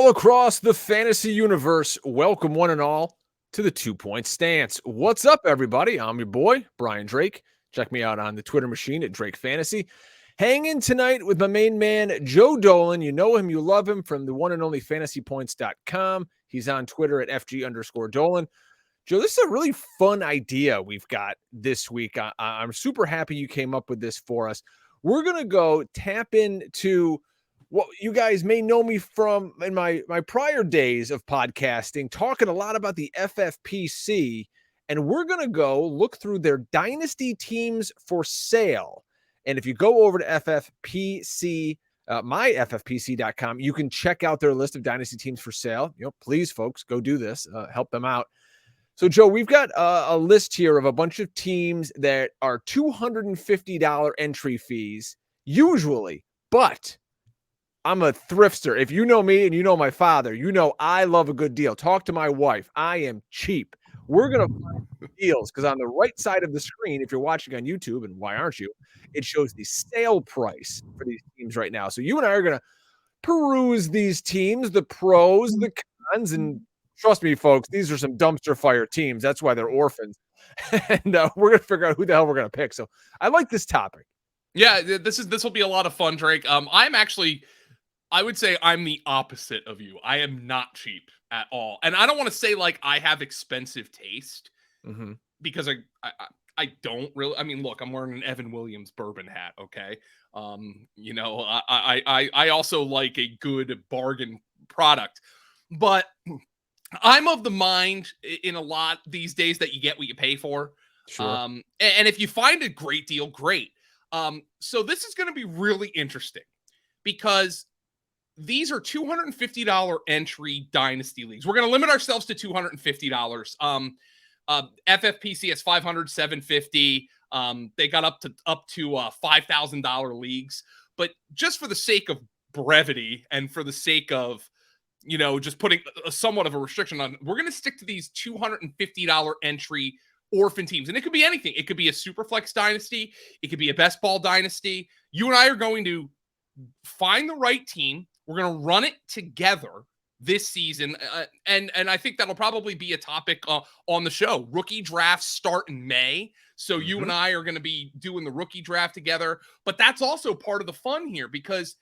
All across the fantasy universe, welcome one and all to the 2-Point Stance. What's up, everybody? I'm your boy, Brian Drake. Check me out on the Twitter machine at Drake Fantasy. Hanging tonight with my main man, Joe Dolan. You know him, you love him from the one and only FantasyPoints.com. He's on Twitter at FG_Dolan. Joe, this is a really fun idea we've got this week. I'm super happy you came up with this for us. We're going to go tap into what you guys may know me from in my prior days of podcasting, talking a lot about the FFPC, and we're going to go look through their dynasty teams for sale. And if you go over to FFPC, myffpc.com, you can check out their list of dynasty teams for sale. Please, folks, go do this. Help them out. So, Joe, we've got a list here of a bunch of teams that are $250 entry fees, usually, but I'm a thrifter. If you know me and you know my father, you know I love a good deal. Talk to my wife. I am cheap. We're going to find deals because on the right side of the screen, if you're watching on YouTube, and why aren't you, it shows the sale price for these teams right now. So you and I are going to peruse these teams, the pros, the cons, and trust me, folks, these are some dumpster fire teams. That's why they're orphans. And we're going to figure out who the hell we're going to pick. So I like this topic. Yeah, this will be a lot of fun, Drake. I would say I'm the opposite of you. I am not cheap at all. And I don't want to say like I have expensive taste because I don't really. I mean, look, I'm wearing an Evan Williams bourbon hat. Okay. I also like a good bargain product, but I'm of the mind in a lot these days that you get what you pay for. Sure. And if you find a great deal, great. So this is going to be really interesting because these are $250 entry dynasty leagues. We're going to limit ourselves to $250. FFPC has $500, $750. They got up to $5,000 leagues. But just for the sake of brevity and for the sake of, just putting somewhat of a restriction on, we're going to stick to these $250 entry orphan teams. And it could be anything. It could be a Superflex dynasty. It could be a best ball dynasty. You and I are going to find the right team. We're going to run it together this season. And I think that'll probably be a topic on the show. Rookie drafts start in May. So you and I are going to be doing the rookie draft together. But that's also part of the fun here because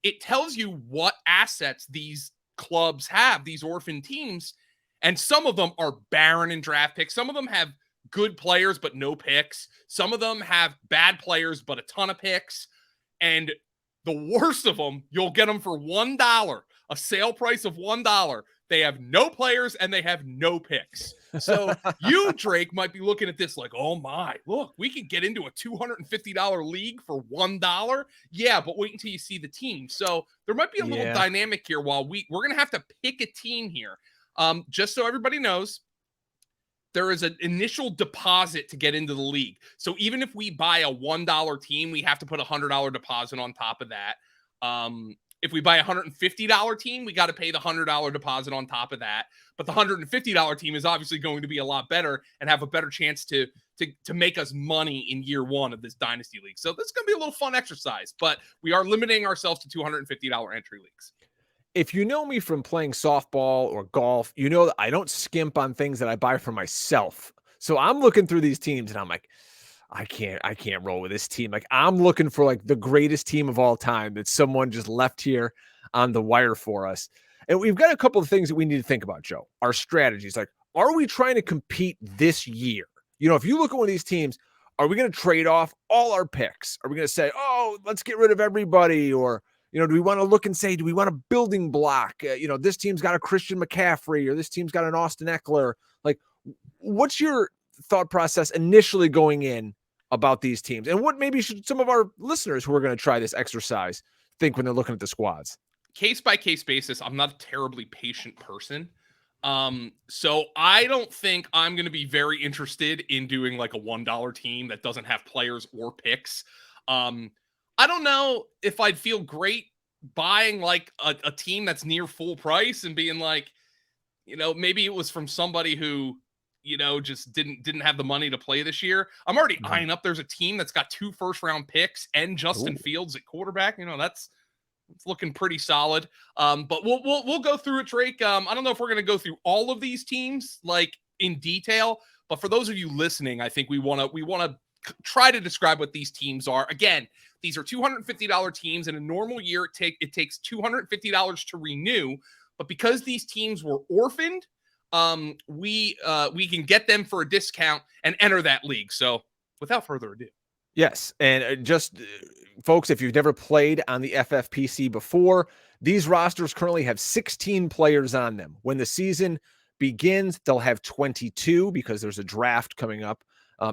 it tells you what assets these clubs have, these orphan teams. And some of them are barren in draft picks. Some of them have good players, but no picks. Some of them have bad players, but a ton of picks. And the worst of them, you'll get them for $1, a sale price of $1. They have no players and they have no picks. So you, Drake, might be looking at this like, oh my, look, we can get into a $250 league for $1. Yeah, but wait until you see the team. So there might be a little dynamic here while we're going to have to pick a team here. Just so everybody knows, there is an initial deposit to get into the league. So even if we buy a $1 team, we have to put a $100 deposit on top of that. If we buy a $150 team, we got to pay the $100 deposit on top of that. But the $150 team is obviously going to be a lot better and have a better chance to make us money in year one of this dynasty league. So this is going to be a little fun exercise, but we are limiting ourselves to $250 entry leagues. If you know me from playing softball or golf, you know that I don't skimp on things that I buy for myself. So I'm looking through these teams and I'm like, I can't roll with this team. Like I'm looking for like the greatest team of all time that someone just left here on the wire for us. And we've got a couple of things that we need to think about, Joe. Our strategies, like, are we trying to compete this year? If you look at one of these teams, are we going to trade off all our picks? Are we going to say, oh, let's get rid of everybody? Or, do we want to look and say, do we want a building block? This team's got a Christian McCaffrey or this team's got an Austin Eckler. Like, what's your thought process initially going in about these teams? And what maybe should some of our listeners who are going to try this exercise think when they're looking at the squads? Case by case basis, I'm not a terribly patient person. So I don't think I'm going to be very interested in doing like a $1 team that doesn't have players or picks. I don't know if I'd feel great buying like a team that's near full price and being like, maybe it was from somebody who, just didn't have the money to play this year. I'm already eyeing up. There's a team that's got 2 first-round picks and Justin Fields at quarterback. It's looking pretty solid. But we'll go through it, Drake. I don't know if we're going to go through all of these teams like in detail, but for those of you listening, I think we want to try to describe what these teams are. Again, these are $250 teams. In a normal year, it takes $250 to renew, but because these teams were orphaned, we can get them for a discount and enter that league. So without further ado. Yes, and folks, if you've never played on the FFPC before, these rosters currently have 16 players on them. When the season begins, they'll have 22 because there's a draft coming up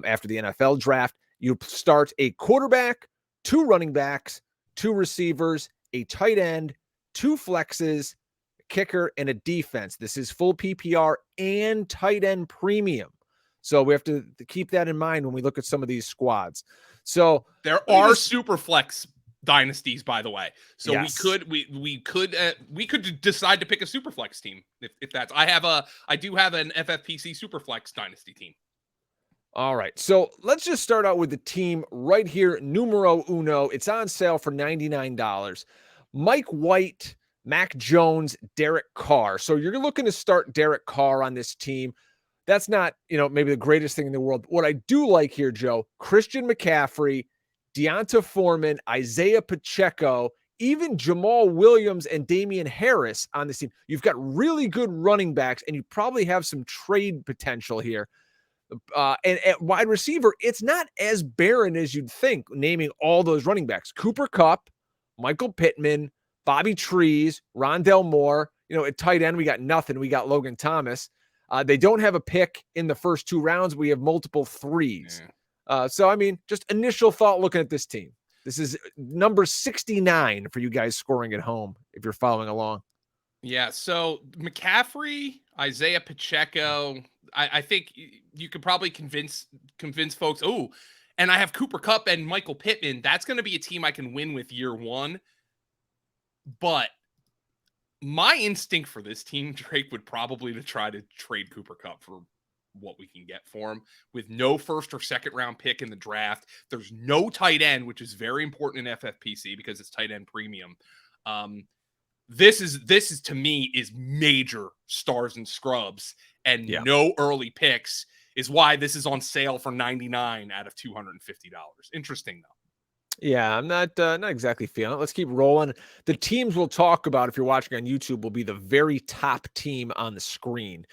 after the NFL draft. You start a quarterback, 2 running backs, 2 receivers, a tight end, 2 flexes, a kicker, and a defense. This is full PPR and tight end premium. So we have to keep that in mind when we look at some of these squads. So there are super flex dynasties, by the way. So yes. we could decide to pick a super flex team if that's. I do have an FFPC super flex dynasty team. All right. So let's just start out with the team right here. Numero uno. It's on sale for $99. Mike White, Mac Jones, Derek Carr. So you're looking to start Derek Carr on this team. That's not, maybe the greatest thing in the world. What I do like here, Joe, Christian McCaffrey, Deonta Foreman, Isaiah Pacheco, even Jamal Williams and Damian Harris on this team. You've got really good running backs, and you probably have some trade potential here. And at wide receiver, it's not as barren as you'd think, naming all those running backs. Cooper Kupp, Michael Pittman, Bobby Trees, Rondell Moore. At tight end, we got nothing. We got Logan Thomas. They don't have a pick in the first 2 rounds. We have multiple 3s. So, just initial thought looking at this team. This is number 69 for you guys scoring at home, if you're following along. Yeah, so McCaffrey, Isaiah Pacheco, I think you could probably convince folks, and I have Cooper Kupp and Michael Pittman. That's going to be a team I can win with year 1. But my instinct for this team, Drake, would probably to try to trade Cooper Kupp for what we can get for him with no first or second round pick in the draft. There's no tight end, which is very important in FFPC because it's tight end premium. This is to me is major stars and scrubs, and no early picks is why this is on sale for $99 out of $250. Interesting though. Yeah, I'm not exactly feeling it. Let's keep rolling. The teams we'll talk about, if you're watching on YouTube, will be the very top team on the screen.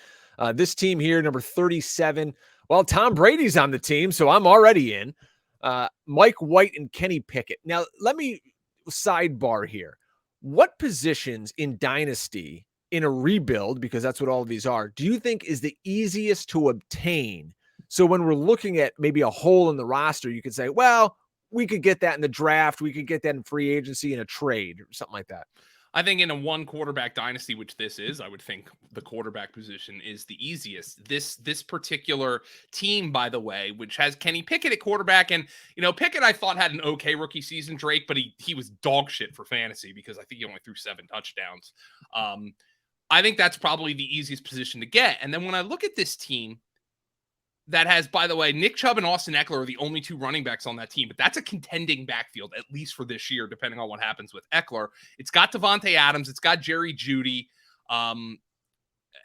This team here, number 37. Well, Tom Brady's on the team, so I'm already in. Mike White and Kenny Pickett. Now, let me sidebar here. What positions in Dynasty, in a rebuild, because that's what all of these are, do you think is the easiest to obtain? So when we're looking at maybe a hole in the roster, you could say, well, we could get that in the draft. We could get that in free agency in a trade or something like that. I think in a 1 quarterback dynasty, which this is, I would think the quarterback position is the easiest. This particular team, by the way, which has Kenny Pickett at quarterback, and Pickett I thought had an okay rookie season, Drake, but he was dog shit for fantasy because I think he only threw 7 touchdowns. I think that's probably the easiest position to get. And then when I look at this team, that has, by the way, Nick Chubb and Austin Eckler are the only 2 running backs on that team, but that's a contending backfield, at least for this year, depending on what happens with Eckler. It's got Devontae Adams. It's got Jerry Jeudy. And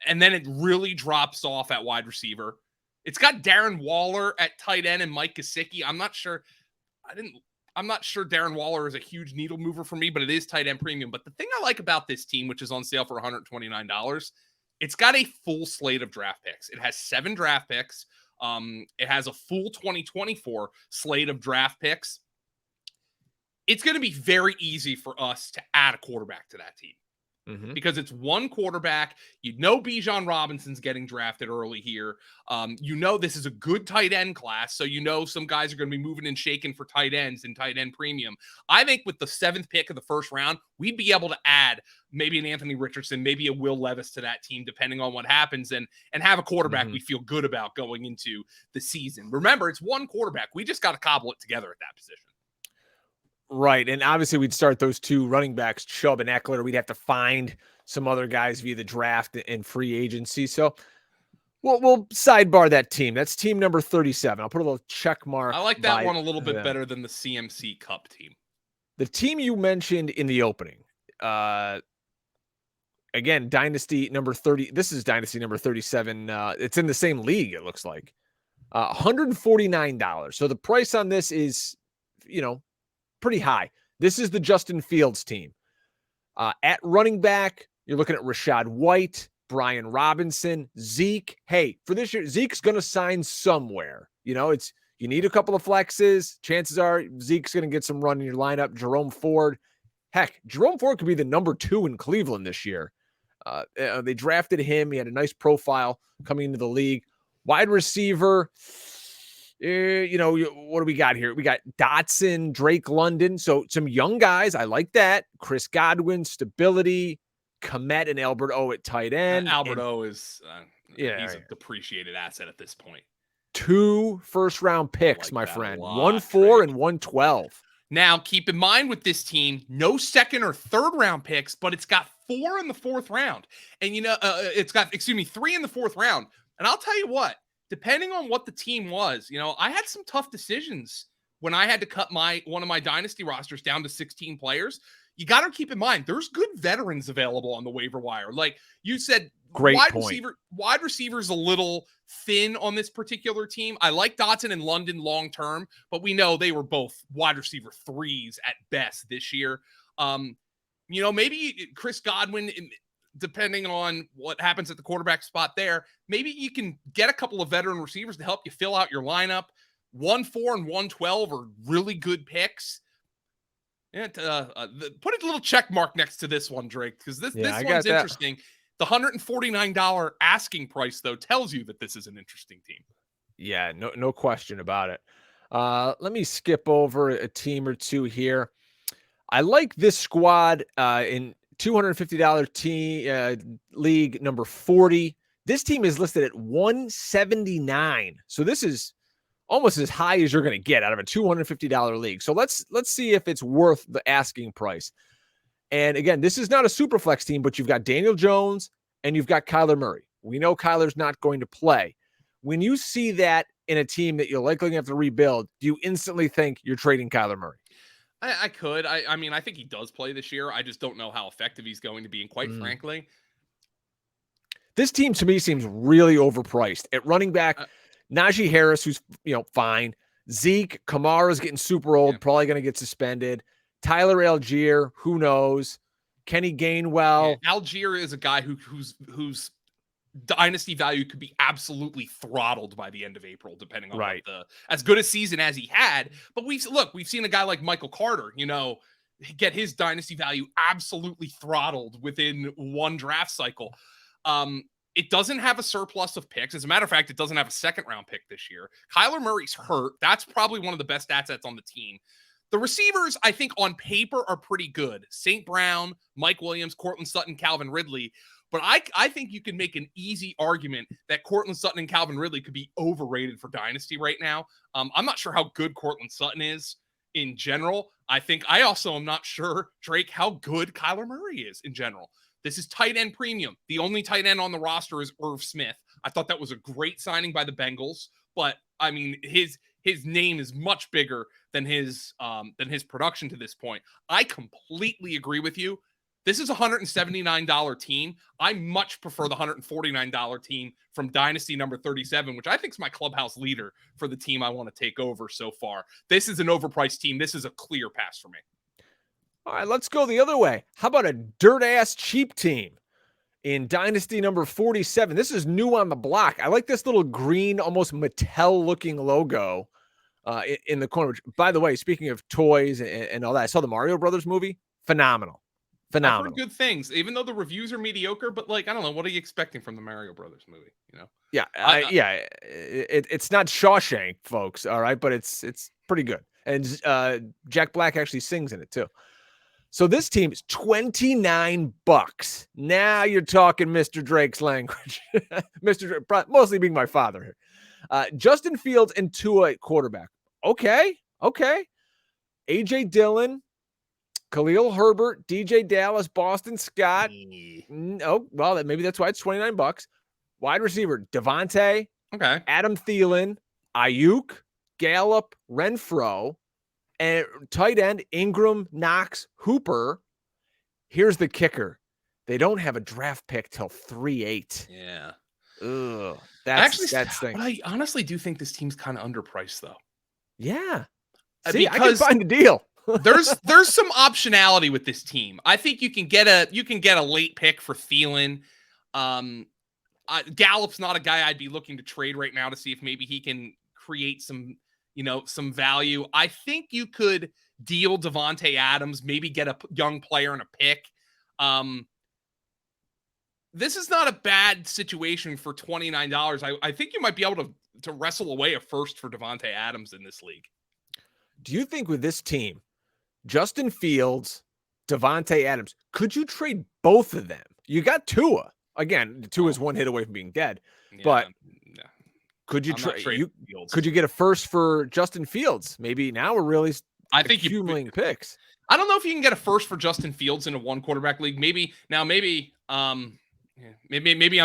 then it really drops off at wide receiver. It's got Darren Waller at tight end and Mike Gesicki. I'm not sure Darren Waller is a huge needle mover for me, but it is tight end premium. But the thing I like about this team, which is on sale for $129, it's got a full slate of draft picks. It has 7 draft picks. It has a full 2024 slate of draft picks. It's going to be very easy for us to add a quarterback to that team because it's 1 quarterback. Bijan Robinson's getting drafted early here. This is a good tight end class. So, some guys are going to be moving and shaking for tight ends and tight end premium. I think with the 7th pick of the first round, we'd be able to add maybe an Anthony Richardson, maybe a Will Levis to that team, depending on what happens, and have a quarterback we feel good about going into the season. Remember, it's 1 quarterback. We just got to cobble it together at that position. Right. And obviously we'd start those 2 running backs, Chubb and Eckler. We'd have to find some other guys via the draft and free agency. So we'll sidebar that team. That's team number 37. I'll put a little check mark. I like that one a little bit better than the CMC Cup team. The team you mentioned in the opening, again, Dynasty number 30. This is Dynasty number 37. It's in the same league, it looks like. $149. So the price on this is, pretty high. This is the Justin Fields team. At running back, you're looking at Rashad White, Brian Robinson, Zeke. Hey, for this year, Zeke's going to sign somewhere. You need a couple of flexes. Chances are Zeke's going to get some run in your lineup. Jerome Ford. Heck, Jerome Ford could be the number 2 in Cleveland this year. They drafted him. He had a nice profile coming into the league. Wide receiver, what do we got here? We got Dotson, Drake London. So some young guys. I like that. Chris Godwin, stability. Komet and Albert O at tight end. Albert O is, he's a depreciated asset at this point. 2 first-round picks, my friend. 1-4 and 1-12. Now, keep in mind with this team, no second or third round picks, but it's got 4 in the 4th round. And, it's got, 3 in the 4th round. And I'll tell you what, depending on what the team was, I had some tough decisions when I had to cut one of my dynasty rosters down to 16 players. You got to keep in mind, there's good veterans available on the waiver wire. Like you said, wide receiver's a little thin on this particular team. I like Dotson and London long term, but we know they were both wide receiver 3s at best this year. Maybe Chris Godwin, depending on what happens at the quarterback spot there, maybe you can get a couple of veteran receivers to help you fill out your lineup. 1-4 and 1-12 are really good picks. And put a little check mark next to this one, Drake, because this one's interesting. The $149 asking price, though, tells you that this is an interesting team. Yeah, no question about it. Let me skip over a team or two here. I like this squad in $250 team league number 40. This team is listed at 179. So this is almost as high as you're going to get out of a $250 league. So let's see if it's worth the asking price. And again, this is not a super flex team, but you've got Daniel Jones and you've got Kyler Murray. We know Kyler's not going to play. When you see that in a team that you're likely going to have to rebuild, do you instantly think you're trading Kyler Murray? I could. I mean, I think he does play this year. I just don't know how effective he's going to be. And quite frankly, this team to me seems really overpriced. At running back, Najee Harris, who's fine. Zeke, Kamara's getting super old, probably going to get suspended. Tyler Algier, who knows? Kenny Gainwell. Yeah, Algier is a guy whose dynasty value could be absolutely throttled by the end of April, depending on as good a season as he had. But we've seen a guy like Michael Carter, get his dynasty value absolutely throttled within one draft cycle. It doesn't have a surplus of picks. As a matter of fact, it doesn't have a second-round pick this year. Kyler Murray's hurt. That's probably one of the best assets on the team. The receivers, I think, on paper are pretty good. St. Brown, Mike Williams, Courtland Sutton, Calvin Ridley. But I think you can make an easy argument that Courtland Sutton and Calvin Ridley could be overrated for Dynasty right now. I'm not sure how good Courtland Sutton is in general. I also am not sure, Drake, how good Kyler Murray is in general. This is tight end premium. The only tight end on the roster is Irv Smith. I thought that was a great signing by the Bengals, but I mean, his name is much bigger than his production to this point. I completely agree with you. This is a $179 team. I much prefer the $149 team from Dynasty number 37, which I think is my clubhouse leader for the team I want to take over so far. This is an overpriced team. This is a clear pass for me. All right, let's go the other way. How about a dirt-ass cheap team in Dynasty number 47? This is new on the block. I like this little green, almost Mattel-looking logo in the corner. By the way, speaking of toys and all that, I saw the Mario Brothers movie. Phenomenal. I've heard good things, even though the reviews are mediocre. But I don't know, what are you expecting from the Mario Brothers movie? Yeah, it's not Shawshank, folks. All right, but it's pretty good, and Jack Black actually sings in it too. So this team is $29. Now you're talking Mr. Drake's language. Mr. Drake, mostly being my father here. Justin Fields and Tua at quarterback. Okay. AJ Dillon, Khalil Herbert, DJ Dallas, Boston Scott. Oh, well, maybe that's why it's $29. Wide receiver, Devontae. Okay. Adam Thielen, Ayuk, Gallup, Renfro. And tight end, Ingram, Knox, Hooper. Here's the kicker. They don't have a draft pick till 3-8. Yeah. Ugh. But Stinks. I honestly do think this team's kind of underpriced, though. Yeah. See, Because I can find a deal. there's some optionality with this team. I think you can get a late pick for Thielen. Gallup's not a guy I'd be looking to trade right now to see if maybe he can create some value. I think you could deal Devontae Adams, maybe get a young player and a pick. This is not a bad situation for $29. I think you might be able to wrestle away a first for Devontae Adams in this league. Do you think with this team, Justin Fields, Devontae Adams, could you trade both of them? You got Tua. Again, Tua is one hit away from being dead. Yeah, but could you trade? Could you get a first for Justin Fields? Maybe now we're really accumulating picks. I don't know if you can get a first for Justin Fields in a one quarterback league. Maybe I'm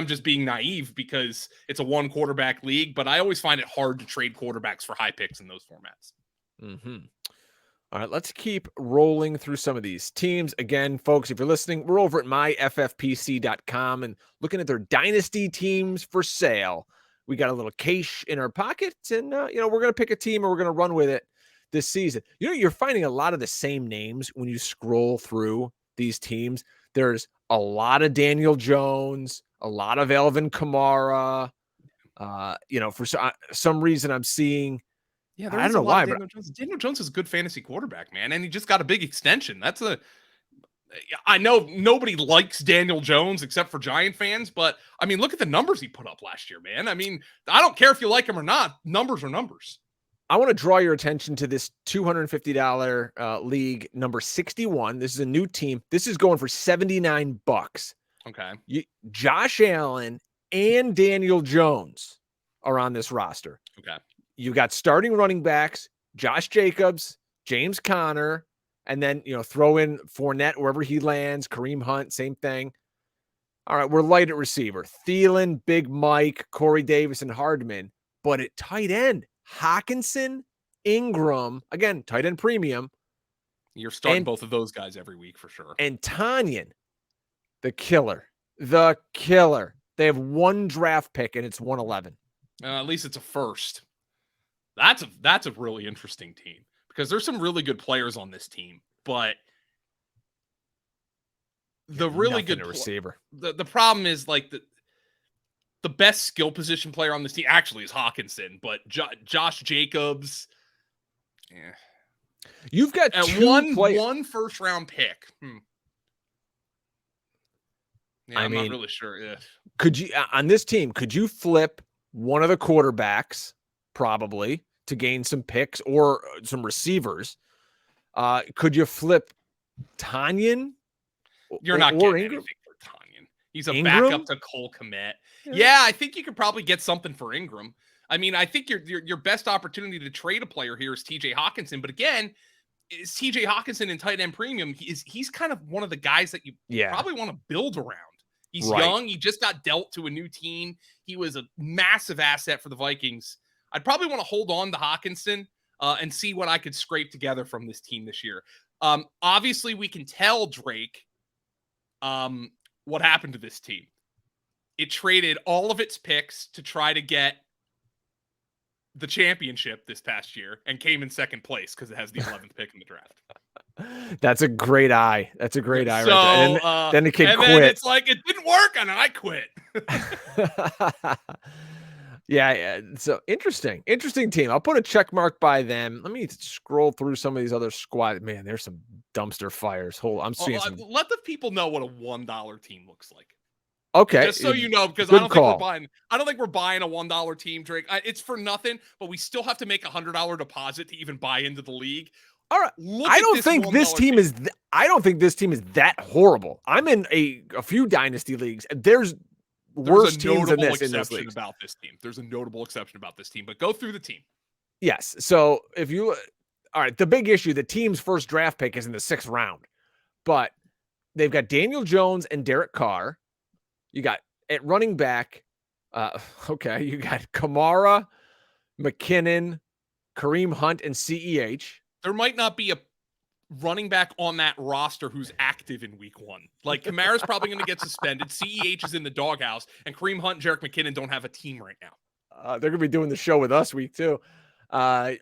just being naive because it's a one quarterback league, but I always find it hard to trade quarterbacks for high picks in those formats. All right, let's keep rolling through some of these teams. Again, folks, if you're listening, we're over at myffpc.com and looking at their dynasty teams for sale. We got a little cash in our pockets, and we're going to pick a team and we're going to run with it this season. You're finding a lot of the same names when you scroll through these teams. There's a lot of Daniel Jones, a lot of Alvin Kamara. For some reason I'm seeing. Yeah, I don't know why, but Daniel Jones is a good fantasy quarterback, man, and he just got a big extension. I know nobody likes Daniel Jones except for Giant fans, but I mean, look at the numbers he put up last year, man. I mean, I don't care if you like him or not. Numbers are numbers. I want to draw your attention to this $250 league number 61. This is a new team. This is going for $79. Okay. Josh Allen and Daniel Jones are on this roster. Okay. You got starting running backs, Josh Jacobs, James Conner, and then, throw in Fournette wherever he lands, Kareem Hunt, same thing. All right, we're light at receiver. Thielen, Big Mike, Corey Davis, and Hardman. But at tight end, Hawkinson, Ingram, again, tight end premium. You're starting both of those guys every week for sure. And Tanyan, the killer. They have one draft pick, and it's 111. At least it's a first. That's a really interesting team because there's some really good players on this team, but the really good receiver. The problem is like the best skill position player on this team actually is Hawkinson, but Josh Jacobs. Yeah. You've got one first round pick. Yeah, I'm not really sure. Yeah. Could you on this team? Could you flip one of the quarterbacks? Probably to gain some picks or some receivers. Could you flip Tanyan? You're not getting anything for Tanyan. He's a backup to Cole Kmet. Yeah, I think you could probably get something for Ingram. I mean, I think your best opportunity to trade a player here is TJ Hawkinson. But again, is TJ Hawkinson in tight end premium? He's kind of one of the guys that you probably want to build around. He's young. He just got dealt to a new team. He was a massive asset for the Vikings. I'd probably want to hold on to Hawkinson and see what I could scrape together from this team this year. Obviously, we can tell Drake what happened to this team. It traded all of its picks to try to get the championship this past year and came in second place because it has the 11th pick in the draft. That's a great eye. That's a great eye right there. Then it can quit. Then it's like, it didn't work and I quit. Yeah. So interesting team. I'll put a check mark by them. Let me scroll through some of these other squads. Man, there's some dumpster fires. I'm seeing some. Let the people know what a $1 team looks like. Okay. Just so you know, because I don't think we're buying a $1 team, Drake. It's for nothing, but we still have to make $100 deposit to even buy into the league. All right. I don't think this team is that horrible. I'm in a few dynasty leagues. There's worse teams than this in this league. There's a notable exception about this team, but go through the team. Yes. So all right, the big issue, the team's first draft pick is in the 6th round, but they've got Daniel Jones and Derek Carr. You got at running back. You got Kamara, McKinnon, Kareem Hunt, and CEH. There might not be running back on that roster who's active in week 1. Like, Kamara's probably going to get suspended. CEH is in the doghouse, and Kareem Hunt and Jerick McKinnon don't have a team right now. They're going to be doing the show with us week 2. I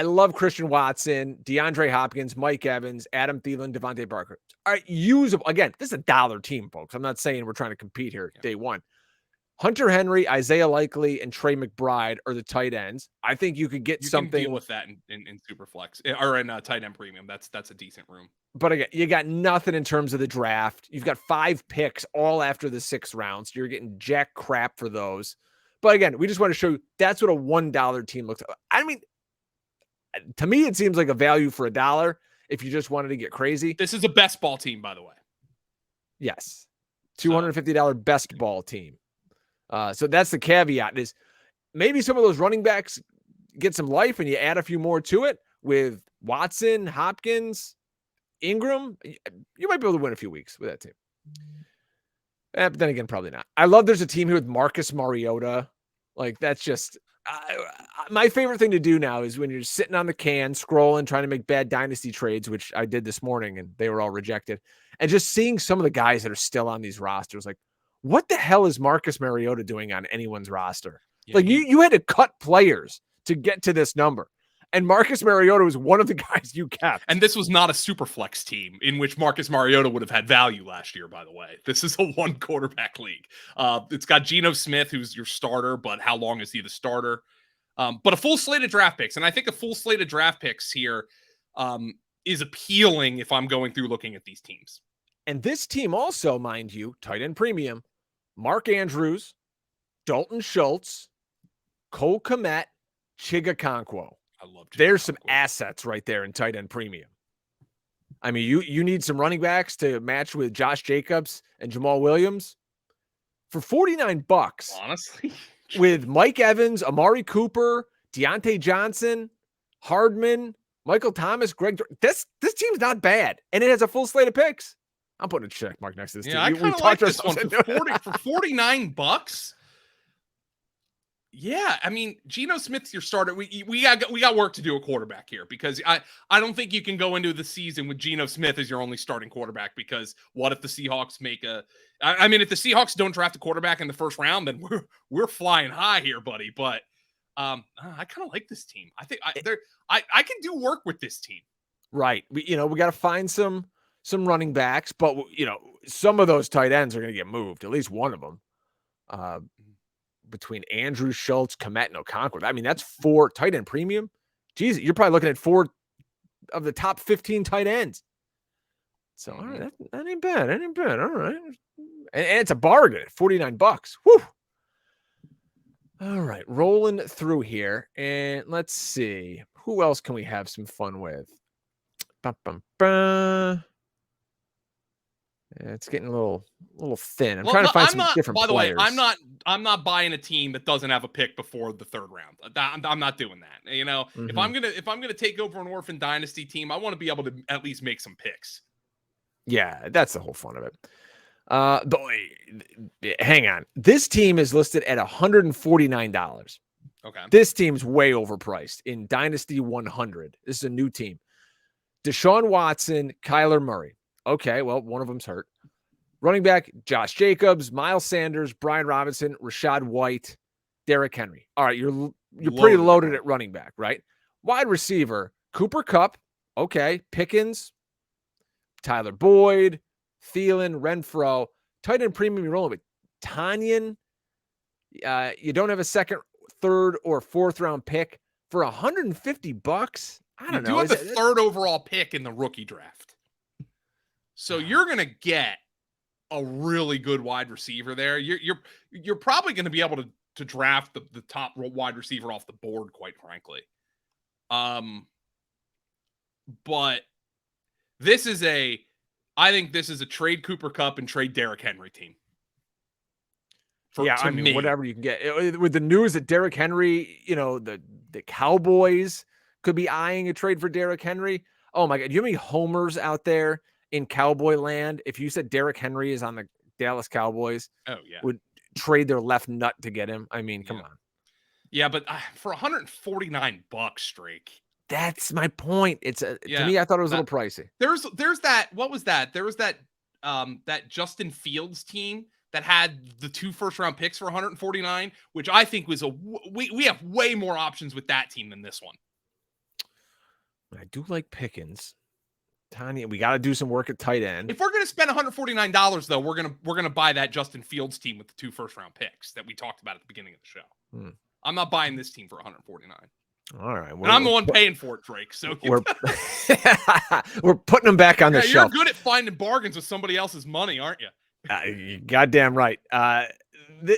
love Christian Watson, DeAndre Hopkins, Mike Evans, Adam Thielen, Devontae Parker. All right, usable. Again, this is a dollar team, folks. I'm not saying we're trying to compete here day one. Hunter Henry, Isaiah Likely, and Trey McBride are the tight ends. I think you could get something. You can deal with that in Superflex or in tight end premium. That's a decent room. But again, you got nothing in terms of the draft. You've got 5 picks all after the 6th round. So you're getting jack crap for those. But again, we just want to show you that's what a $1 team looks like. I mean, to me, it seems like a value for $1 if you just wanted to get crazy. This is a best ball team, by the way. Yes. $250 best ball team. So that's the caveat is maybe some of those running backs get some life and you add a few more to it with Watson, Hopkins, Ingram. You might be able to win a few weeks with that team. But then again, probably not. I love there's a team here with Marcus Mariota. Like, that's just my favorite thing to do now is when you're sitting on the can, scrolling, trying to make bad dynasty trades, which I did this morning and they were all rejected. And just seeing some of the guys that are still on these rosters, like, what the hell is Marcus Mariota doing on anyone's roster? Yeah, like you had to cut players to get to this number. And Marcus Mariota was one of the guys you kept. And this was not a super flex team in which Marcus Mariota would have had value last year, by the way. This is a 1 quarterback league. It's got Geno Smith, who's your starter, but how long is he the starter? But a full slate of draft picks. And I think a full slate of draft picks here is appealing if I'm going through looking at these teams. And this team also, mind you, tight end premium, Mark Andrews, Dalton Schultz, Cole Kmet, Chigakonkwo. I love Chigakonkwo. There's some assets right there in tight end premium. I mean, you need some running backs to match with Josh Jacobs and Jamal Williams for $49. Honestly, with Mike Evans, Amari Cooper, Deontay Johnson, Hardman, Michael Thomas, Greg. This team's not bad, and it has a full slate of picks. I'm putting a check mark next to this team. I kind of like this one for $49. Yeah, I mean, Geno Smith's your starter. We got work to do at quarterback here because I don't think you can go into the season with Geno Smith as your only starting quarterback because what if the Seahawks make I mean, if the Seahawks don't draft a quarterback in the first round, then we're flying high here, buddy. But I kind of like this team. I think I can do work with this team. Right. We got to find some running backs, but some of those tight ends are going to get moved. At least one of them. Between Andrew, Schultz, Kmet, and Okonkwo. I mean, that's 4 tight end premium. Jeez, you're probably looking at 4 of the top 15 tight ends. So, all right, that ain't bad. That ain't bad. All right. And it's a bargain at $49. Whew. All right, rolling through here. And let's see. Who else can we have some fun with? It's getting a little thin. I'm trying to find some different players. By the way, I'm not buying a team that doesn't have a pick before the 3rd round. I'm not doing that. If I'm gonna take over an Orphan Dynasty team, I want to be able to at least make some picks. Yeah, that's the whole fun of it. Hang on. This team is listed at $149. Okay. This team's way overpriced in Dynasty 100. This is a new team. Deshaun Watson, Kyler Murray. Okay, well, one of them's hurt. Running back, Josh Jacobs, Miles Sanders, Brian Robinson, Rashad White, Derrick Henry. All right, you're pretty loaded at running back, right? Wide receiver, Cooper Kupp. Okay, Pickens, Tyler Boyd, Thielen, Renfro. Tight end premium, you're rolling with Tanyan. You don't have a 2nd, 3rd, or 4th round pick for $150. I don't know. You do have the 3rd overall pick in the rookie draft. So you're going to get a really good wide receiver there. You're probably going to be able to draft the top wide receiver off the board, quite frankly. But I think this is a trade Cooper Kupp and trade Derrick Henry team. Whatever you can get. With the news that Derrick Henry, the Cowboys could be eyeing a trade for Derrick Henry. Oh my God. Do you have any homers out there in Cowboy land? If you said Derrick Henry is on the Dallas Cowboys, would trade their left nut to get him. I mean, come on. Yeah, but for $149, Drake, That's my point. It's to Yeah. me, I thought it was a little pricey. There's that. What was that? There was that that Justin Fields team that had the 2 first-round picks for 149, which I think was we have way more options with that team than this one. I do like Pickens. Tanya, we got to do some work at tight end. If we're going to spend $149 though, we're going to buy that Justin Fields team with the 2 first-round picks that we talked about at the beginning of the show. I'm not buying this team for 149. All right. And I'm the one paying for it, Drake. So we're putting them back on the shelf. You're good at finding bargains with somebody else's money, aren't you? Goddamn right.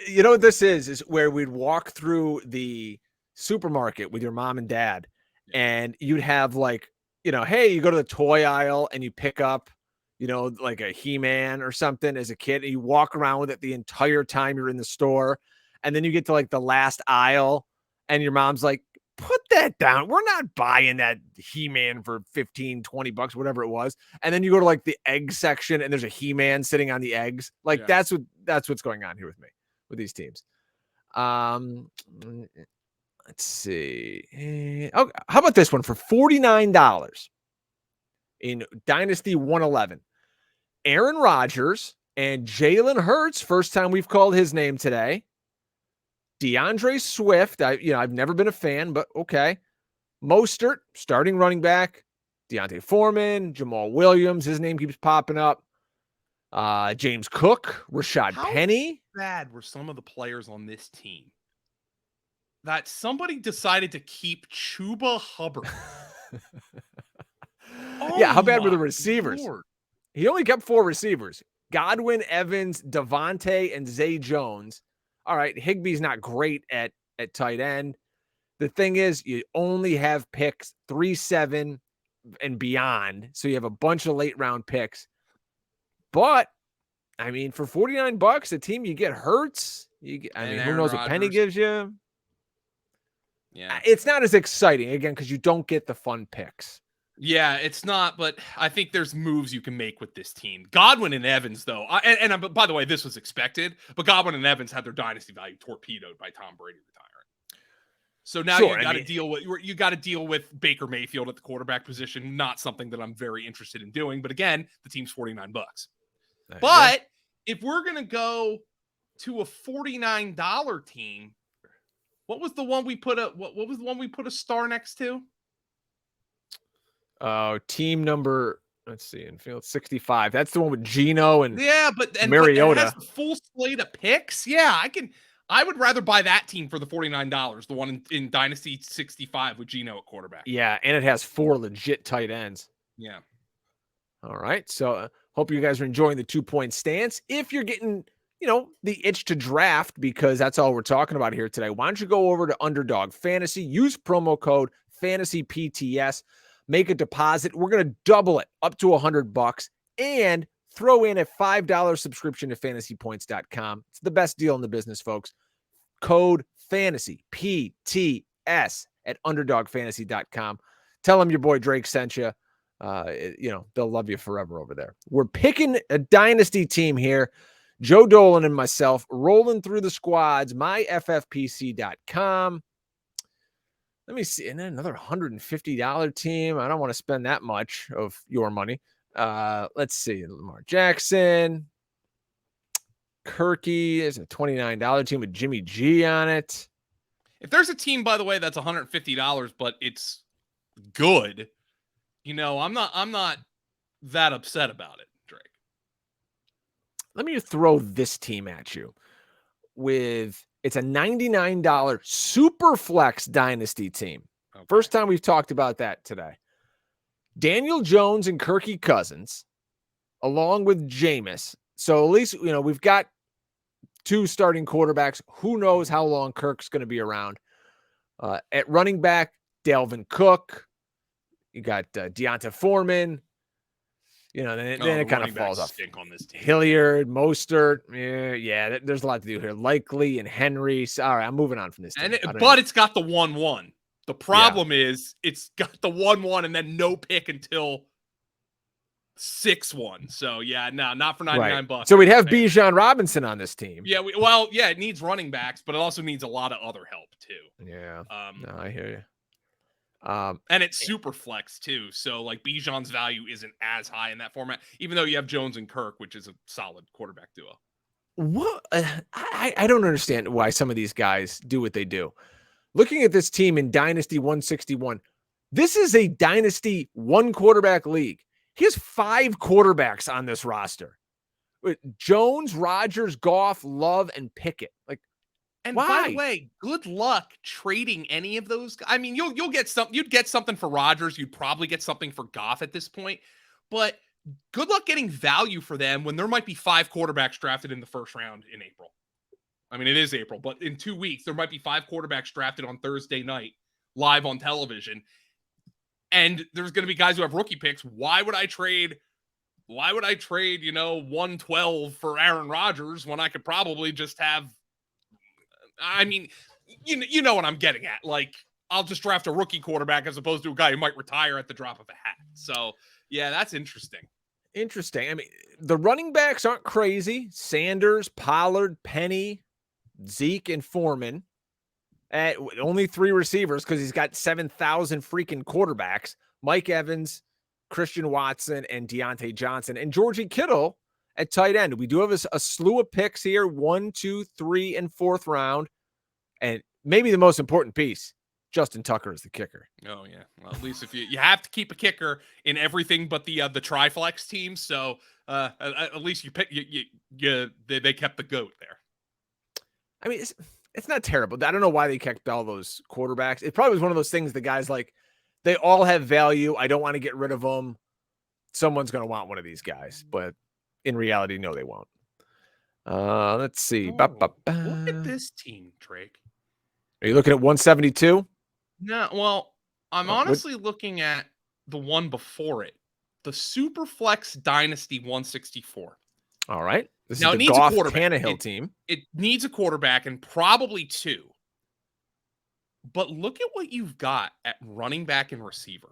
You know what this is where we'd walk through the supermarket with your mom and dad, and you'd have like, hey, you go to the toy aisle and you pick up, like a He-Man or something as a kid, and you walk around with it the entire time you're in the store. And then you get to like the last aisle and your mom's like, put that down. We're not buying that He-Man for $15-20, whatever it was. And then you go to like the egg section and there's a He-Man sitting on the eggs. Like that's what's going on here with me, with these teams. Let's see. Oh, how about this one for $49 in Dynasty 111? Aaron Rodgers and Jalen Hurts. First time we've called his name today. DeAndre Swift. I've never been a fan, but okay. Mostert, starting running back. Deontay Foreman, Jamal Williams. His name keeps popping up. James Cook, Rashad Penny. How bad were some of the players on this team that somebody decided to keep Chuba Hubbard? Yeah, how bad were the receivers? Lord. He only kept 4 receivers. Godwin, Evans, Devontae, and Zay Jones. All right, Higbee's not great at tight end. The thing is, you only have picks 3, 7, and beyond. So you have a bunch of late round picks. But, I mean, for $49, a team you get Hurts. Who knows what Penny gives you? Yeah. It's not as exciting, again, because you don't get the fun picks. Yeah, it's not, but I think there's moves you can make with this team. Godwin and Evans, though, and by the way, this was expected, but Godwin and Evans had their dynasty value torpedoed by Tom Brady retiring. So now you got to deal with Baker Mayfield at the quarterback position. Not something that I'm very interested in doing, but again, the team's $49. But if we're gonna go to a $49 team, what was the one we put a star next to? Team number, let's see, infield 65. That's the one with Geno and Mariota. But it has a full slate of picks. Yeah, I would rather buy that team for the $49, the one in Dynasty 65 with Geno at quarterback. Yeah, and it has 4 legit tight ends. Yeah. All right. So hope you guys are enjoying the 2-point stance. If you're getting, the itch to draft, because that's all we're talking about here today, why don't you go over to Underdog Fantasy, use promo code FantasyPTS, make a deposit. We're going to double it up to $100 and throw in a $5 subscription to fantasypoints.com. It's the best deal in the business, folks. Code FantasyPTS at underdogfantasy.com. Tell them your boy Drake sent you. They'll love you forever over there. We're picking a dynasty team here. Joe Dolan and myself rolling through the squads, myffpc.com. Let me see. And then another $150 team. I don't want to spend that much of your money. Let's see. Lamar Jackson. Kirky is a $29 team with Jimmy G on it. If there's a team, by the way, that's $150, but it's good, I'm not that upset about it, Drake. Let me throw this team at you it's a $99 super flex dynasty team. Okay. First time we've talked about that today. Daniel Jones and Kirky Cousins, along with Jameis. So at least, we've got 2 starting quarterbacks. Who knows how long Kirk's going to be around. At running back, Dalvin Cook. You got Deontay Foreman. Then it kind of falls off. On this team. Hilliard, Mostert. Yeah, there's a lot to do here. Likely and Henry. So, all right, I'm moving on from this team. It's got the 1-1. The problem is it's got the 1-1 and then no pick until 6-1. So, not for $99. Right. So we'd have Bijan Robinson on this team. Yeah, it needs running backs, but it also needs a lot of other help, too. Yeah, no, I hear you. And it's super flex too. So like Bijan's value isn't as high in that format, even though you have Jones and Kirk, which is a solid quarterback duo. What I don't understand why some of these guys do what they do. Looking at this team in Dynasty 161, this is a Dynasty one quarterback league. He has 5 quarterbacks on this roster. Jones, Rodgers, Goff, Love, and Pickett. Like, and why? by the way, good luck trading any of those. I mean, you'll get something. You'd get something for Rodgers. You'd probably get something for Goff at this point. But good luck getting value for them when there might be 5 quarterbacks drafted in the first round in April. I mean, it is April, but in 2 weeks, there might be 5 quarterbacks drafted on Thursday night live on television. And there's going to be guys who have rookie picks. Why would I trade, 112 for Aaron Rodgers when I could probably just have, I mean, you know what I'm getting at. Like, I'll just draft a rookie quarterback as opposed to a guy who might retire at the drop of a hat. So, yeah, that's interesting. Interesting. I mean, the running backs aren't crazy. Sanders, Pollard, Penny, Zeke, and Foreman. Only 3 receivers because he's got 7,000 freaking quarterbacks. Mike Evans, Christian Watson, and Deontay Johnson. And Georgie Kittle at tight end. We do have a slew of picks here, 1, 2, 3, and 4th round. And maybe the most important piece, Justin Tucker is the kicker. Oh, yeah. Well, at least if you have to keep a kicker in everything but the Triflex team. So at least they kept the GOAT there. I mean, it's not terrible. I don't know why they kept all those quarterbacks. It probably was one of those things the guys like, they all have value. I don't want to get rid of them. Someone's going to want one of these guys. But in reality, no, they won't. Let's see. Look at this team, Drake. Are you looking at 172? No, well, I'm honestly looking at the one before it. The Superflex Dynasty 164. All right. This now, is it the needs Goff a quarterback. Tannehill team. It needs a quarterback and probably 2. But look at what you've got at running back and receiver.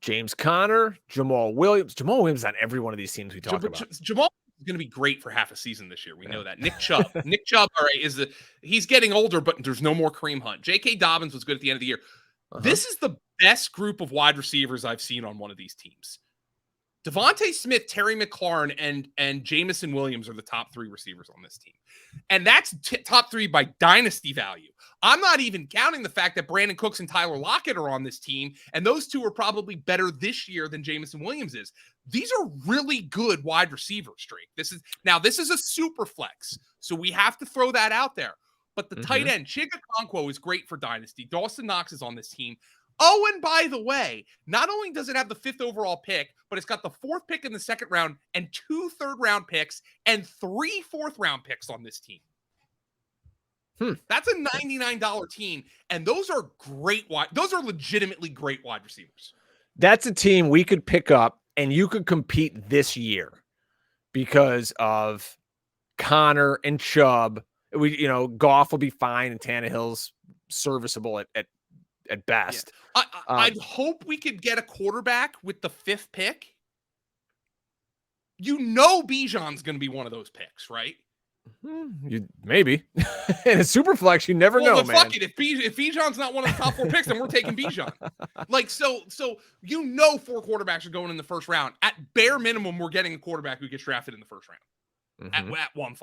James Conner, Jamal Williams. Jamal Williams on every one of these teams we talk about. Jamal is going to be great for half a season this year. We know that. Nick Chubb. Nick Chubb, all right, he's getting older, but there's no more Kareem Hunt. J.K. Dobbins was good at the end of the year. This is the best group of wide receivers I've seen on one of these teams. Devontae Smith, Terry McLaurin, and Jamison Williams are the top 3 receivers on this team. And that's top 3 by dynasty value. I'm not even counting the fact that Brandon Cooks and Tyler Lockett are on this team, and those 2 are probably better this year than Jamison Williams is. These are really good wide receivers, Drake. This is a super flex, so we have to throw that out there. But the tight end, Chig Okonkwo, is great for dynasty. Dawson Knox is on this team. Oh, and by the way, not only does it have the 5th overall pick, but it's got the 4th pick in the 2nd round and 2 third-round picks and 3 4th-round picks on this team. That's a $99 team, and those are those are legitimately great wide receivers. That's a team we could pick up, and you could compete this year because of Connor and Chubb. Goff will be fine, and Tannehill's serviceable at best. Yeah. I'd hope we could get a quarterback with the 5th pick. Bijan's going to be one of those picks, right? Maybe. In a super flex, you never know, man. Fuck it. If Bijan's not one of the top 4 picks, then we're taking Bijan. Like, so 4 quarterbacks are going in the first round. At bare minimum, we're getting a quarterback who gets drafted in the first round at 1-5.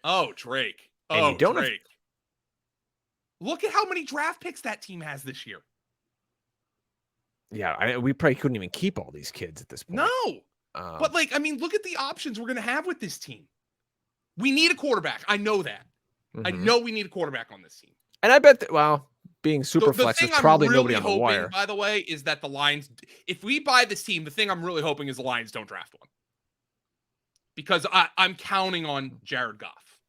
Oh, Drake. Drake. Look at how many draft picks that team has this year. Yeah, we probably couldn't even keep all these kids at this point. No. But look at the options we're going to have with this team. We need a quarterback. I know that. I know we need a quarterback on this team. And I bet that, being super flex, there's probably nobody on the wire. By the way, is that the Lions, if we buy this team, the thing I'm really hoping is the Lions don't draft one. Because I'm counting on Jared Goff.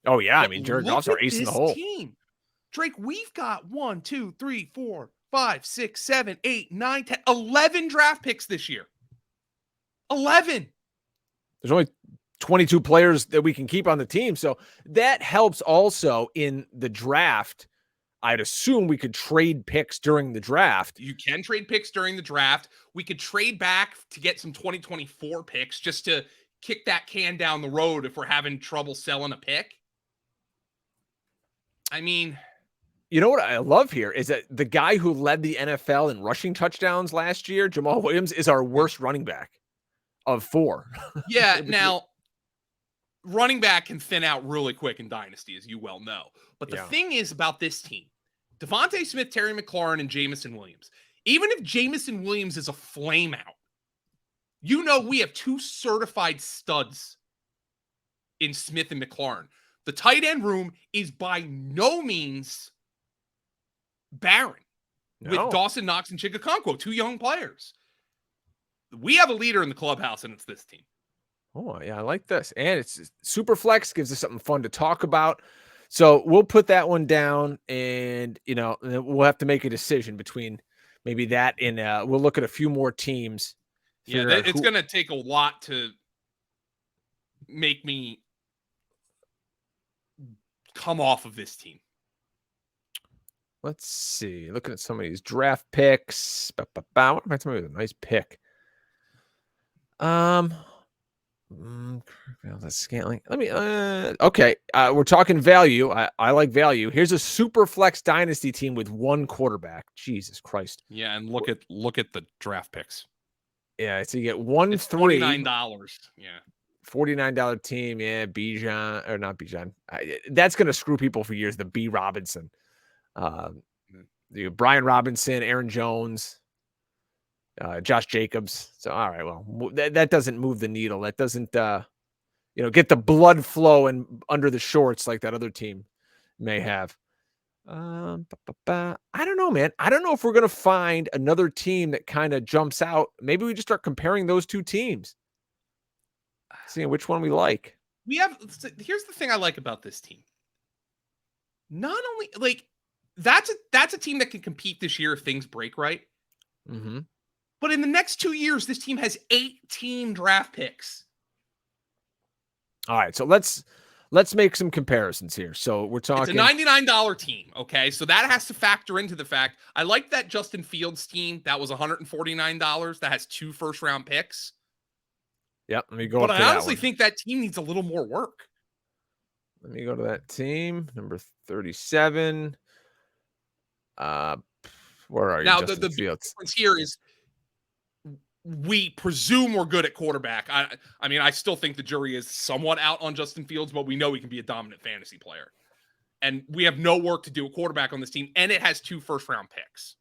Oh, yeah. Jared Goff's our ace in the hole. Team. Drake, we've got 1, 2, 3, 4, 5, 6, 7, 8, 9, 10, 11 draft picks this year. 11. There's only 22 players that we can keep on the team. So that helps also in the draft. I'd assume we could trade picks during the draft. You can trade picks during the draft. We could trade back to get some 2024 picks just to kick that can down the road if we're having trouble selling a pick. You know what I love here is that the guy who led the NFL in rushing touchdowns last year, Jamal Williams, is our worst running back of 4. Yeah, now running back can thin out really quick in Dynasty, as you well know. But the thing is about this team, Devontae Smith, Terry McLaurin, and Jamison Williams. Even if Jamison Williams is a flameout, you know we have 2 certified studs in Smith and McLaurin. The tight end room is by no means barren with Dawson Knox and Chigakonkwo, 2 young players. We have a leader in the clubhouse, and it's this team. Oh, yeah, I like this. And it's super flex, gives us something fun to talk about. So we'll put that one down, and, we'll have to make a decision between maybe that and we'll look at a few more teams. Yeah, it's going to take a lot to make me come off of this team. Let's see. Looking at some of these draft picks. What about somebody with a nice pick? That's Scantling. Let me. Okay. We're talking value. I like value. Here's a super flex dynasty team with 1 quarterback. Jesus Christ. Yeah, and look at the draft picks. Yeah, so you get 1 it's $3. $49. Yeah. $49 team. Yeah, Bijan or not Bijan. That's gonna screw people for years. The B Robinson. Brian Robinson, Aaron Jones. Josh Jacobs. So, all right, well, that doesn't move the needle. That doesn't, get the blood flowing under the shorts like that other team may have. I don't know, man. I don't know if we're going to find another team that kind of jumps out. Maybe we just start comparing those 2 teams, seeing which one we like. Here's the thing I like about this team. Not only, that's a team that can compete this year if things break right. Mm-hmm. But in the next 2 years, this team has 18 draft picks. All right, so let's make some comparisons here. So we're talking. It's a $99 team, okay? So that has to factor into the fact. I like that Justin Fields team. That was $149. That has 2 first-round picks. Yep, let me go. But I honestly think that team needs a little more work. Let me go to that team, number 37. Where are you? Now, the difference here is we presume we're good at quarterback. I mean, I still think the jury is somewhat out on Justin Fields, but we know he can be a dominant fantasy player. And we have no work to do at quarterback on this team, and it has 2 first-round picks.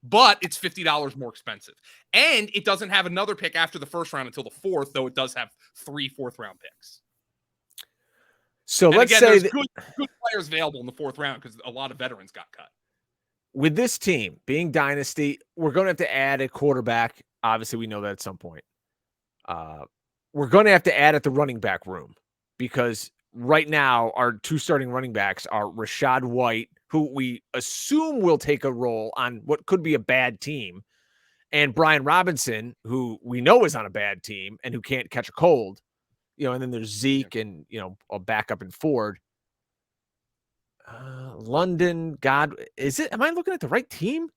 But it's $50 more expensive. And it doesn't have another pick after the first round until the 4th, though it does have 3 fourth-round picks. So let's say there's good players available in the 4th round because a lot of veterans got cut. With this team being dynasty, we're going to have to add a quarterback. Obviously, we know that at some point. We're going to have to add at the running back room because right now our 2 starting running backs are Rachaad White, who we assume will take a role on what could be a bad team, and Brian Robinson, who we know is on a bad team and who can't catch a cold. And then there's Zeke and, a backup in Ford. London, am I looking at the right team?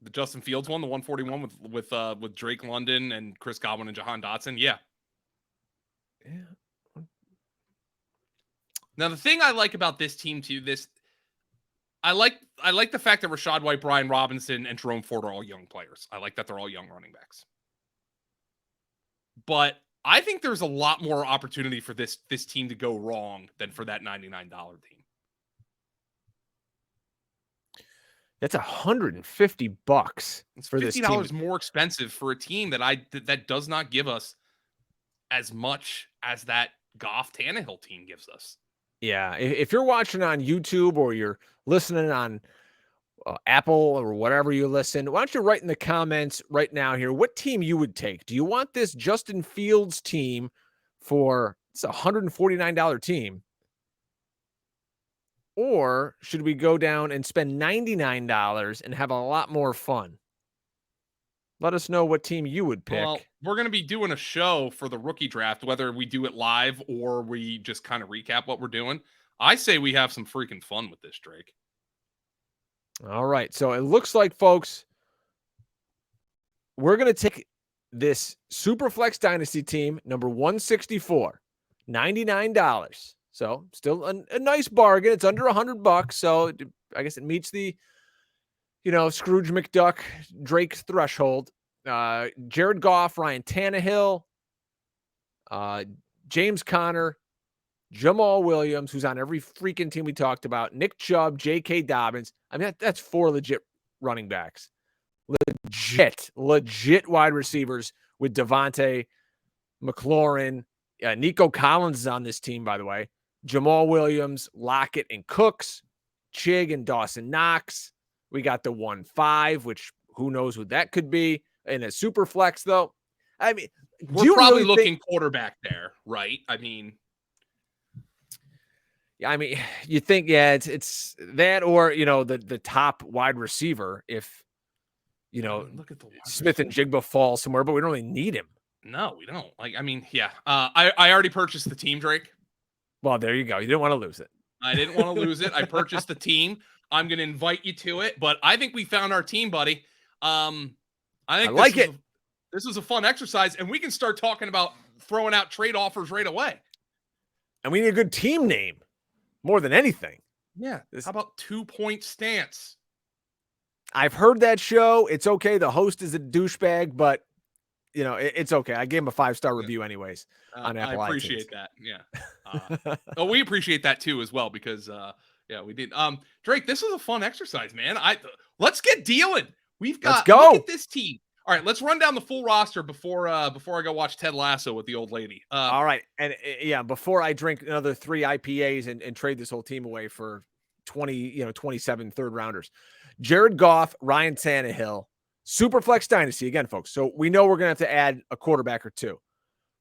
The Justin Fields one, the 141 with Drake London and Chris Godwin and Jahan Dotson. Yeah. Now, the thing I like about this team too, I like the fact that Rachaad White, Brian Robinson, and Jerome Ford are all young players. I like that they're all young running backs. But I think there's a lot more opportunity for this team to go wrong than for that $99 team. That's $150 It's for this $50 more expensive for a team that does not give us as much as that Goff Tannehill team gives us. Yeah, if you're watching on YouTube or you're listening on Apple or whatever you listen, why don't you write in the comments right now here what team you would take? Do you want this Justin Fields team for it's a $149 team? Or should we go down and spend $99 and have a lot more fun? Let us know what team you would pick. Well, we're going to be doing a show for the rookie draft, whether we do it live or we just kind of recap what we're doing. I say we have some freaking fun with this, Drake. All right. So it looks like, folks, we're going to take this Superflex Dynasty team, number 164, $99. So still a nice bargain. It's under $100. So I guess it meets the, Scrooge McDuck Drake threshold. Jared Goff, Ryan Tannehill, James Conner, Jamal Williams, who's on every freaking team we talked about, Nick Chubb, J.K. Dobbins. I mean, that's 4 legit running backs. Legit wide receivers with Devontae, McLaurin. Nico Collins is on this team, by the way. Jamal Williams, Lockett, and Cooks. Chig and Dawson Knox. We got the 1-5, which who knows what that could be. In a super flex, though. I mean, we're probably looking quarterback there, right? I mean, you think, it's that or, the top wide receiver if, look at the Smith and Jigba fall somewhere, but we don't really need him. No, we don't. I already purchased the team, Drake. Well, there you go. You didn't want to lose it. I didn't want to lose it. I purchased the team. I'm going to invite you to it, but I think we found our team, buddy. I like it. This is a fun exercise, and we can start talking about throwing out trade offers right away. And we need a good team name more than anything. Yeah. How about 2-point stance? I've heard that show. It's okay. The host is a douchebag, but it's okay. I gave him a 5-star review anyways on Apple. I appreciate that. Yeah. We appreciate that too as well because we did. Drake, this is a fun exercise, man. Let's get dealing. Let's go. Look at this team. All right, let's run down the full roster before I go watch Ted Lasso with the old lady. All right. And before I drink another 3 IPAs and trade this whole team away for 27 third rounders. Jared Goff, Ryan Tannehill, Superflex Dynasty again, folks. So we know we're going to have to add a quarterback or 2.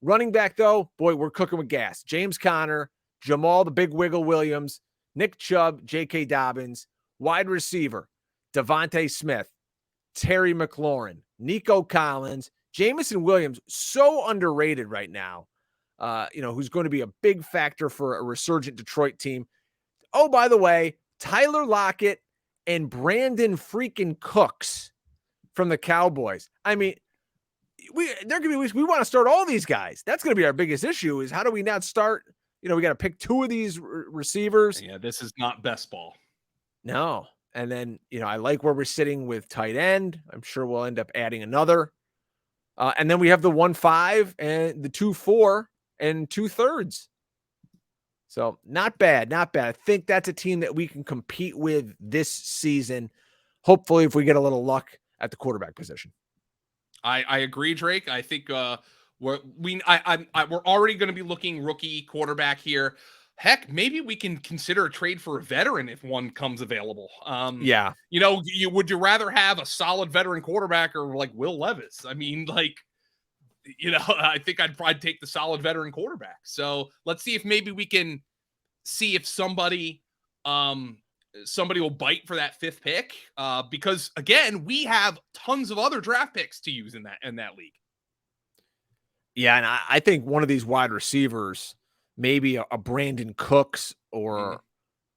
Running back, though, boy, we're cooking with gas. James Conner, Jamal the Big Wiggle Williams, Nick Chubb, J.K. Dobbins. Wide receiver, Devontae Smith, Terry McLaurin, Nico Collins, Jamison Williams, so underrated right now, who's going to be a big factor for a resurgent Detroit team. Oh, by the way, Tyler Lockett and Brandon freaking Cooks from the Cowboys. I mean, there could be weeks we want to start all these guys. That's going to be our biggest issue is how do we not start? We got to pick 2 of these receivers. Yeah, this is not best ball. No. And then, I like where we're sitting with tight end. I'm sure we'll end up adding another. And then we have the 1-5 and the 2-4 and 2/3. So not bad. I think that's a team that we can compete with this season. Hopefully, if we get a little luck at the quarterback position. I agree, Drake. I think we're already going to be looking rookie quarterback here. Heck, maybe we can consider a trade for a veteran if one comes available. Yeah. Would you rather have a solid veteran quarterback or like Will Levis? I mean, I think I'd probably take the solid veteran quarterback. So let's see if maybe we can see if somebody will bite for that 5th pick. Because again, we have tons of other draft picks to use in that league. Yeah, and I think one of these wide receivers, maybe a Brandon Cooks or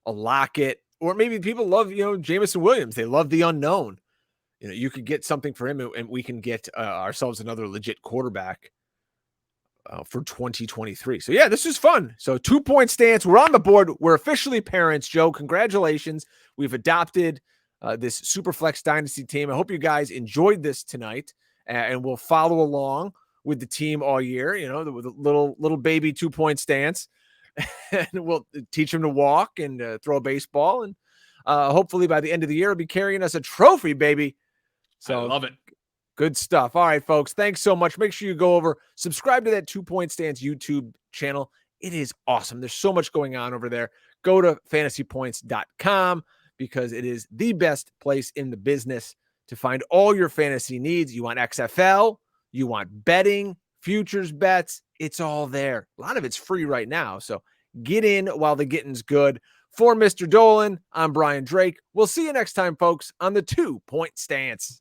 a Lockett, or maybe people love, Jamison Williams. They love the unknown. You could get something for him and we can get ourselves another legit quarterback for 2023. So yeah, this is fun. So 2-point stance. We're on the board. We're officially parents, Joe. Congratulations. We've adopted this Superflex Dynasty team. I hope you guys enjoyed this tonight and we'll follow along with the team all year, with a little baby 2-point stance. And we'll teach him to walk and throw a baseball. And hopefully by the end of the year, he'll be carrying us a trophy, baby. So I love it. Good stuff. All right, folks. Thanks so much. Make sure you go over, subscribe to that 2-point stance YouTube channel. It is awesome. There's so much going on over there. Go to fantasypoints.com because it is the best place in the business to find all your fantasy needs. You want XFL, you want betting, futures bets, it's all there. A lot of it's free right now. So get in while the getting's good. For Mr. Dolan, I'm Brian Drake. We'll see you next time, folks, on the 2-point stance.